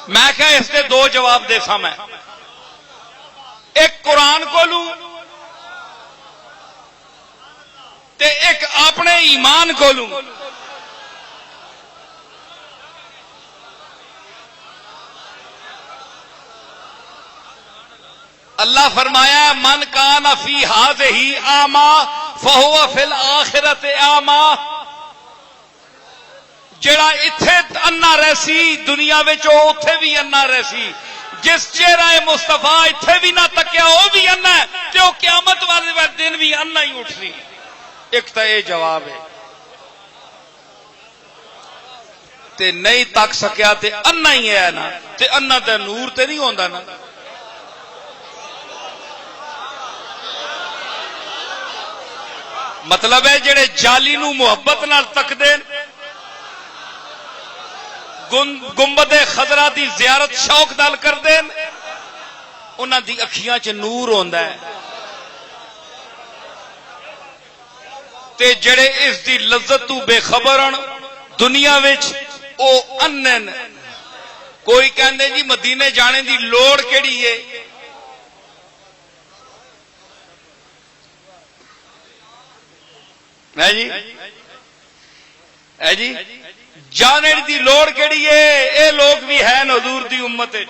Speaker 1: میں کہ اس کے دو جواب دے سا میں ایک قرآن کو لوں تے ایک اپنے ایمان کو لوں. اللہ فرمایا من کان فی ہذہ اعمی فہو فی الآخرۃ اعمی. جڑا ایتھے انا رہسی دنیا وچ اوتھے بھی انا رہسی. جس چہرہ مصطفیٰ ایتھے بھی نہ تکیا وہ بھی انا ہے تے وہ قیامت والے دن بھی انا ہی اٹھنی. ایک تو یہ جواب ہے تے نہیں تک سکیا تے انا ہی ہے نا تے انا تے نور تے نہیں ہوندا نا. مطلب ہے جڑے جالی نو محبت نال تکدے گنبد خضرا دی زیارت شوق نال کردے انہاں دی اکھیاں چ نور ہوندا ہے تے جڑے اس دی لذت تو بے خبر ہن دنیا وچ او انن. کوئی کہندے جی مدینے جانے دی لوڑ کیڑی ہے؟ جی جانے دی لوڑ کیڑی ہے؟ اے لوگ بھی ہیں حضور دی امت وچ.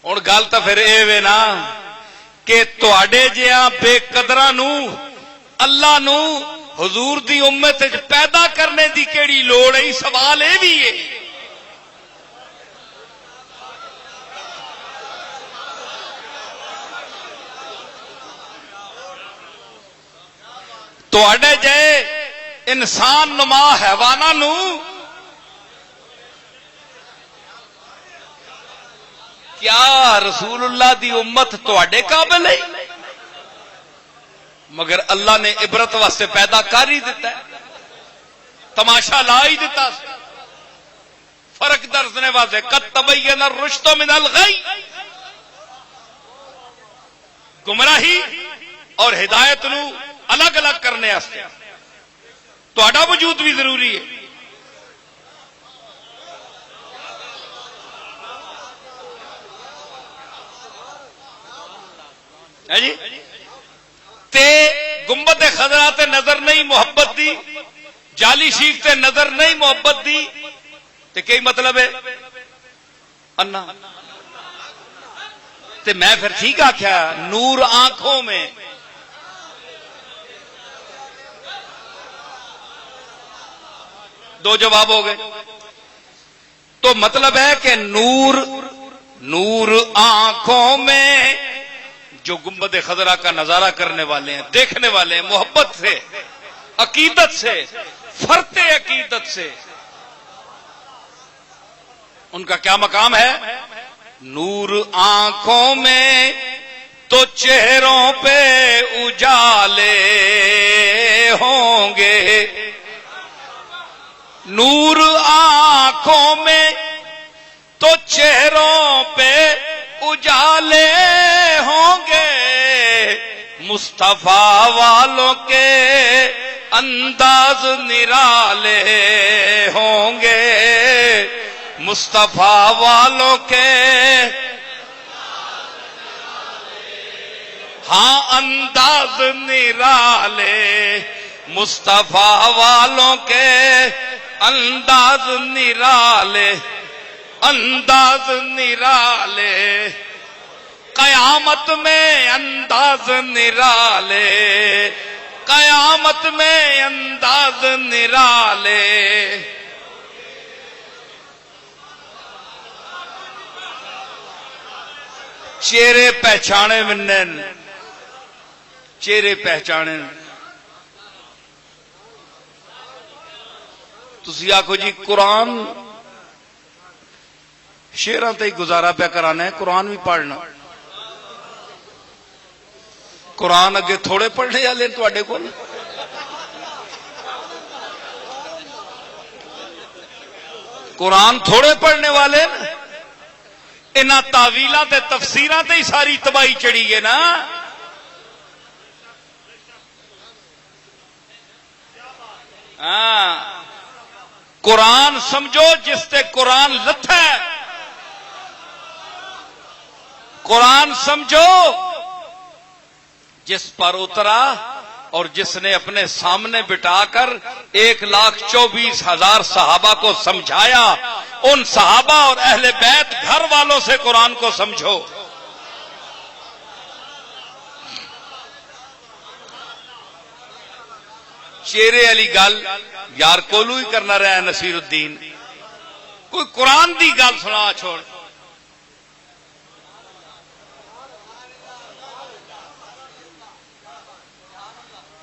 Speaker 1: ہن گل تو پھر اے وے نا کہ تواڈے جہاں بے قدراں نو اللہ نو حضور دی امت وچ پیدا کرنے دی کیڑی لوڑ ہے؟ سوال اے بھی ہے. تواڈے جے انسان نما حیواناں نو کیا رسول اللہ دی امت تواڈے قابل ہے؟ مگر اللہ نے عبرت واسطے پیدا کر ہی دیتا ہے، تماشا لا ہی دیتا ہے فرق درسنے واسطے. قد تبین الرشد من الغی. گمراہی اور ہدایت نو الگ الگ کرنے واسطے تہاڈا وجود بھی ضروری ہے. جی تے گنبد خضرا تے نظر نہیں محبت دی، جالی شیخ تے نظر نہیں محبت دی تے کئی مطلب ہے انا. تے میں پھر ٹھیک آکھیا نور آنکھوں میں. دو جواب ہو گئے. تو مطلب ہے کہ نور آنکھوں میں جو گنبد خضرا کا نظارہ کرنے والے ہیں، دیکھنے والے ہیں محبت سے، عقیدت سے، فرط عقیدت سے، ان کا کیا مقام ہے؟ نور آنکھوں میں تو چہروں پہ اجالے ہوں گے. نور آنکھوں میں تو چہروں پہ اجالے ہوں گے. مصطفیٰ والوں کے انداز نرالے ہوں گے. مصطفیٰ والوں کے ہاں انداز نرالے. مصطفیٰ والوں کے انداز نرالے، انداز نرالے. قیامت میں انداز نرالے، قیامت میں انداز نرالے. چہرے پہچانے ونن، چہرے پہچانے. تسی آکھو جی قرآن شیراں تے گزارا پہ کرانا ہے، قرآن بھی پڑھنا. قرآن اگے تھوڑے پڑھنے والے تواڈے کول. قرآن تھوڑے پڑھنے والے نا. انہاں تاویلاں تے تفسیراں تے ہی ساری تباہی چڑھی ہے نا. قرآن سمجھو جس تے قرآن لتھا ہے، قرآن سمجھو جس پر اترا اور جس نے اپنے سامنے بٹھا کر 1,24,000 صحابہ کو سمجھایا، ان صحابہ اور اہل بیت گھر والوں سے قرآن کو سمجھو۔ چہرے علی گل یار کولو ہی کرنا رہا ہے نصیر الدین، کوئی قرآن دی گل سنا چھوڑ۔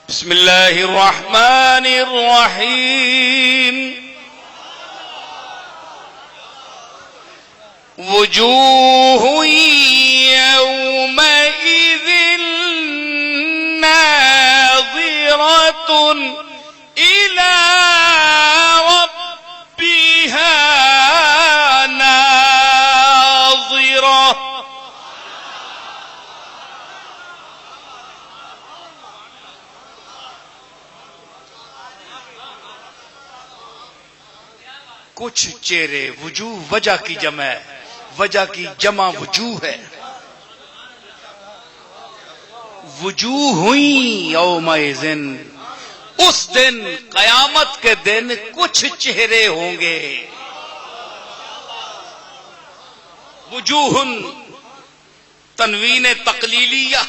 Speaker 1: بسم اللہ الرحمن الرحیم وجوہ یومئذ ناظرۃ الی ربها ناظرۃ۔ کچھ چہرے، وجوہ وجہ کی جمع ہے، وجہ کی جمع وجوہ ہے۔ وجوہ ہوئی یومئذ، اس دن قیامت کے دن کچھ چہرے ہوں گے۔ وجوہ تنوین تقلیلیہ،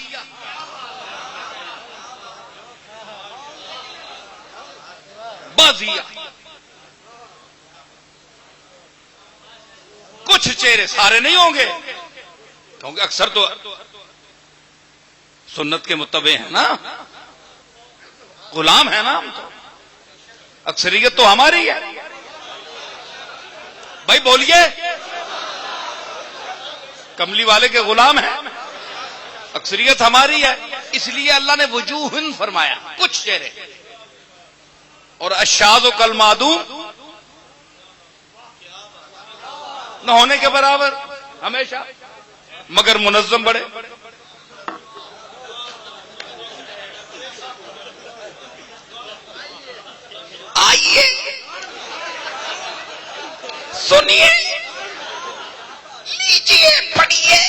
Speaker 1: بازیہ، کچھ چہرے، سارے نہیں ہوں گے کیونکہ اکثر تو سنت کے متبع ہیں نا، غلام ہے نا، اکثریت تو ہماری ہے بھائی، بولیے، کملی والے کے غلام ہیں، اکثریت ہماری ہے، اس لیے اللہ نے وجوہن فرمایا، کچھ چہرے، اور الشاذ کالمعدوم نہ ہونے کے برابر ہمیشہ، مگر منظم بڑے۔ آئیے سنیے، لیجیے، پڑھیے۔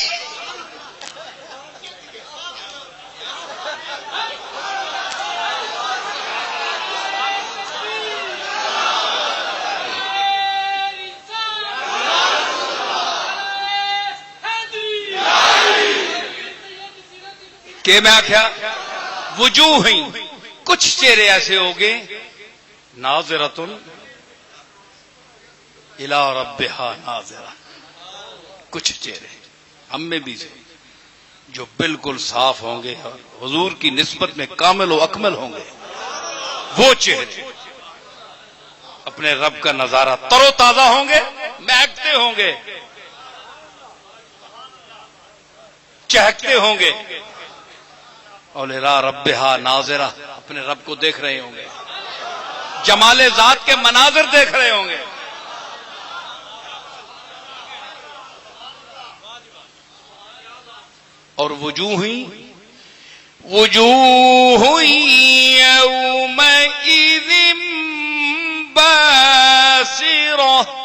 Speaker 1: کہ میں آخیا وجوہ ہیں، کچھ چہرے ایسے ہوگے ناظرۃ الی ربہا ناظرہ، کچھ چہرے ہم میں بھی سے جو بالکل صاف ہوں گے اور حضور کی نسبت میں کامل و اکمل ہوں گے، وہ چہرے اپنے رب کا نظارہ تر و تازہ ہوں گے، مہکتے ہوں گے، چہکتے ہوں گے، اور الی ربہا ناظرہ، اپنے رب کو دیکھ رہے ہوں گے، جمال ذات کے مناظر دیکھ رہے ہوں گے۔ اور وجوہ یومئذ باسرہ